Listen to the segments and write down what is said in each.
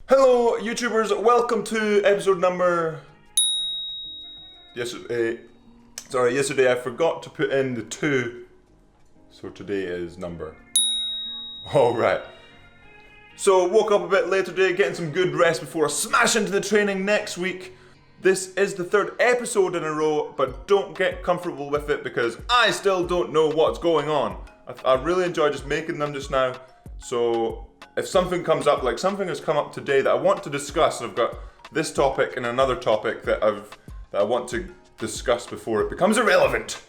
Hello YouTubers, welcome to episode number... Yesterday I forgot to put in the 2, so today is number... Alright. So woke up a bit late today, getting some good rest before I smash into the training next week. This is the 3rd episode in a row, but don't get comfortable with it because I still don't know what's going on. I really enjoy just making them just now, so if something comes up, like something has come up today that I want to discuss, I've got this topic and another topic that I want to discuss before it becomes irrelevant.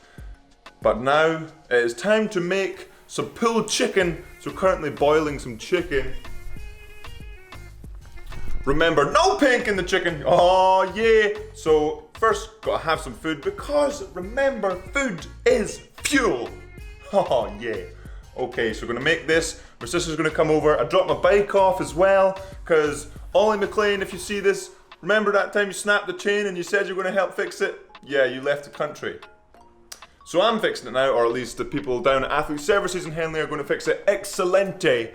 But now it is time to make some pulled chicken, so currently boiling some chicken. Remember, no pink in the chicken. Oh yeah. So first, gotta have some food because remember, food is fuel. Oh yeah. Okay, so we're gonna make this. My sister's gonna come over. I dropped my bike off as well because Ollie McLean, if you see this, remember that time you snapped the chain and you said you were gonna help fix it? Yeah, you left the country. So I'm fixing it now, or at least the people down at Athlete Services in Henley are gonna fix it. Excelente.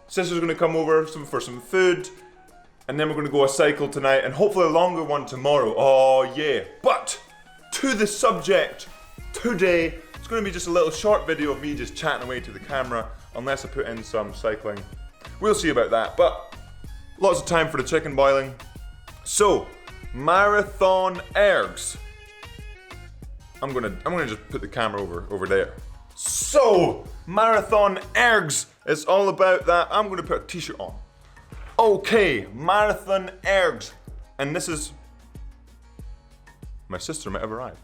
Sister's gonna come over for some food. And then we're going to go a cycle tonight and hopefully a longer one tomorrow. Oh yeah. But to the subject today, it's going to be just a little short video of me just chatting away to the camera unless I put in some cycling. We'll see about that. But lots of time for the chicken boiling. So, marathon ergs. I'm gonna just put the camera over there. So, marathon ergs. It's all about that. I'm going to put a t-shirt on. Okay, marathon ergs. And this is... My sister might have arrived.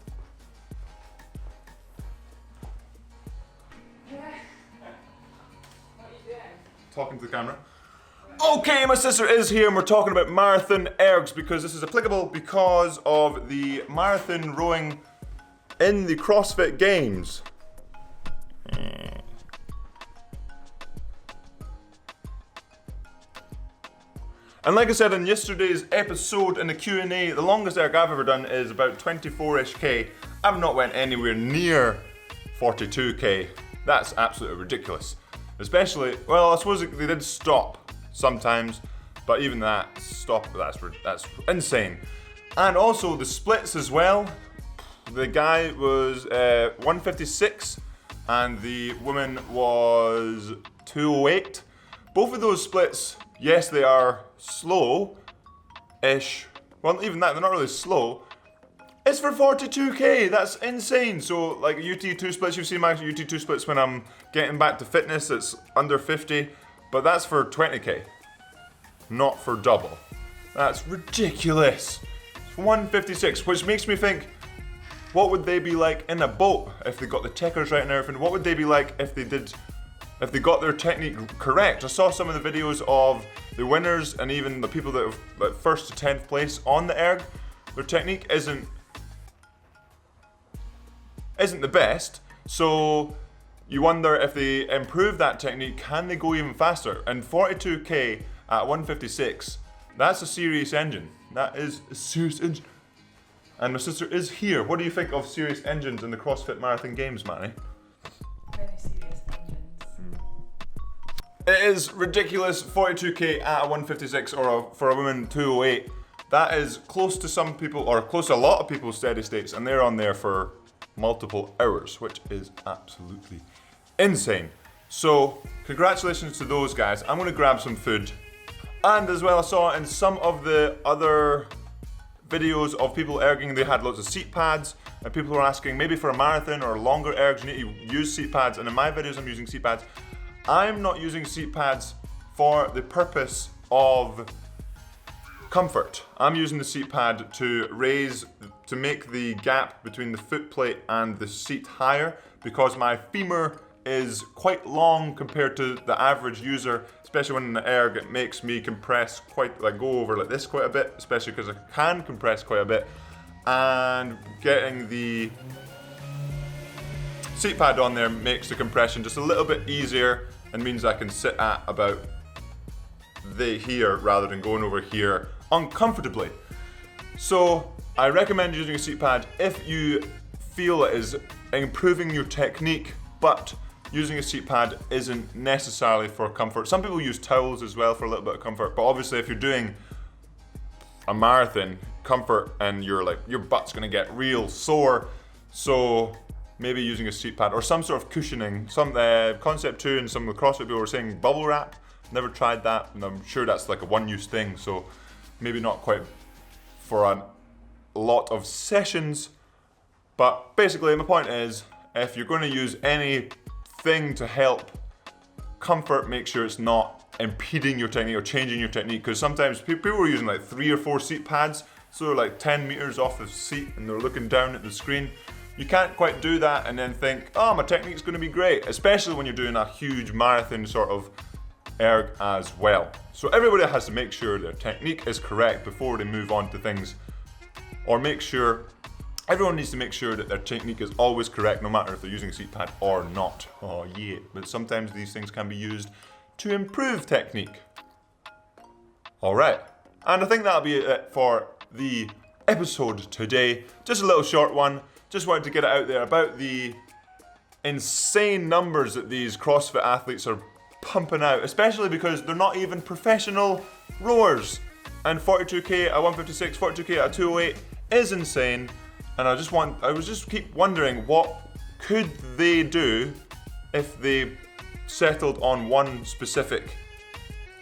Yeah. What are you doing? Talking to the camera. Okay, my sister is here and we're talking about marathon ergs because this is applicable because of the marathon rowing in the CrossFit Games. And like I said in yesterday's episode in the Q&A, the longest erg I've ever done is about 24-ish K. I've not went anywhere near 42K. That's absolutely ridiculous. Especially, well, I suppose they did stop sometimes, but even that stop, that's insane. And also the splits as well. The guy was 156 and the woman was 208. Both of those splits, yes, they are slow-ish. Well, even that, they're not really slow. It's for 42K, that's insane. So, like UT2 splits, you've seen my UT2 splits when I'm getting back to fitness, it's under 50. But that's for 20K, not for double. That's ridiculous. It's 156, which makes me think, what would they be like in a boat if they got the checkers right and everything? What would they be like if they got their technique correct? I saw some of the videos of the winners and even the people that have like 1st to 10th place on the erg. Their technique isn't the best, so you wonder if they improve that technique, can they go even faster? And 42K at 156, that's a serious engine. That is a serious engine. And my sister is here. What do you think of serious engines in the CrossFit Marathon Games, Manny? Very serious engines. It is ridiculous, 42K at a 156 or for a woman 208. That is close to some people, or close to a lot of people's steady states, and they're on there for multiple hours, which is absolutely insane. So, congratulations to those guys. I'm gonna grab some food. And as well, I saw in some of the other videos of people erging, they had lots of seat pads, and people were asking, maybe for a marathon or longer ergs, you need to use seat pads, and in my videos I'm using seat pads. I'm not using seat pads for the purpose of comfort. I'm using the seat pad to make the gap between the foot plate and the seat higher because my femur is quite long compared to the average user, especially when in the erg it makes me compress quite, like go over like this quite a bit, especially because I can compress quite a bit, and getting the seat pad on there makes the compression just a little bit easier and means I can sit at about here rather than going over here uncomfortably. So I recommend using a seat pad if you feel it is improving your technique, but using a seat pad isn't necessarily for comfort. Some people use towels as well for a little bit of comfort, but obviously if you're doing a marathon, comfort and your butt's gonna get real sore, so maybe using a seat pad or some sort of cushioning. Some Concept 2 and some of the CrossFit people were saying bubble wrap. Never tried that, and I'm sure that's like a one-use thing, so maybe not quite for a lot of sessions. But basically my point is, if you're going to use anything to help comfort, make sure it's not impeding your technique or changing your technique, because sometimes people are using like 3 or 4 seat pads, so they're like 10 meters off the seat and they're looking down at the screen. You can't quite do that and then think, oh, my technique's going to be great, especially when you're doing a huge marathon sort of erg as well. So everybody has to make sure their technique is correct before they move on to things, or everyone needs to make sure that their technique is always correct, no matter if they're using a seat pad or not. Oh yeah, but sometimes these things can be used to improve technique. All right, and I think that'll be it for the episode today. Just a little short one. Just wanted to get it out there about the insane numbers that these CrossFit athletes are pumping out, especially because they're not even professional rowers. And 42k at 156, 42k at 208 is insane. And I just keep wondering, what could they do if they settled on one specific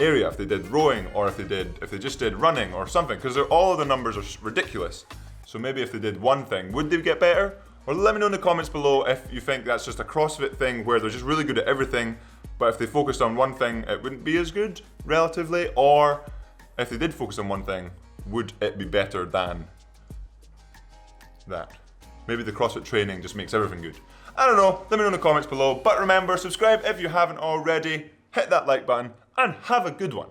area? If they did rowing, or if they just did running or something, because all of the numbers are ridiculous. So maybe if they did one thing, would they get better? Or let me know in the comments below if you think that's just a CrossFit thing where they're just really good at everything, but if they focused on one thing, it wouldn't be as good, relatively. Or if they did focus on one thing, would it be better than that? Maybe the CrossFit training just makes everything good. I don't know, let me know in the comments below. But remember, subscribe if you haven't already, hit that like button, and have a good one.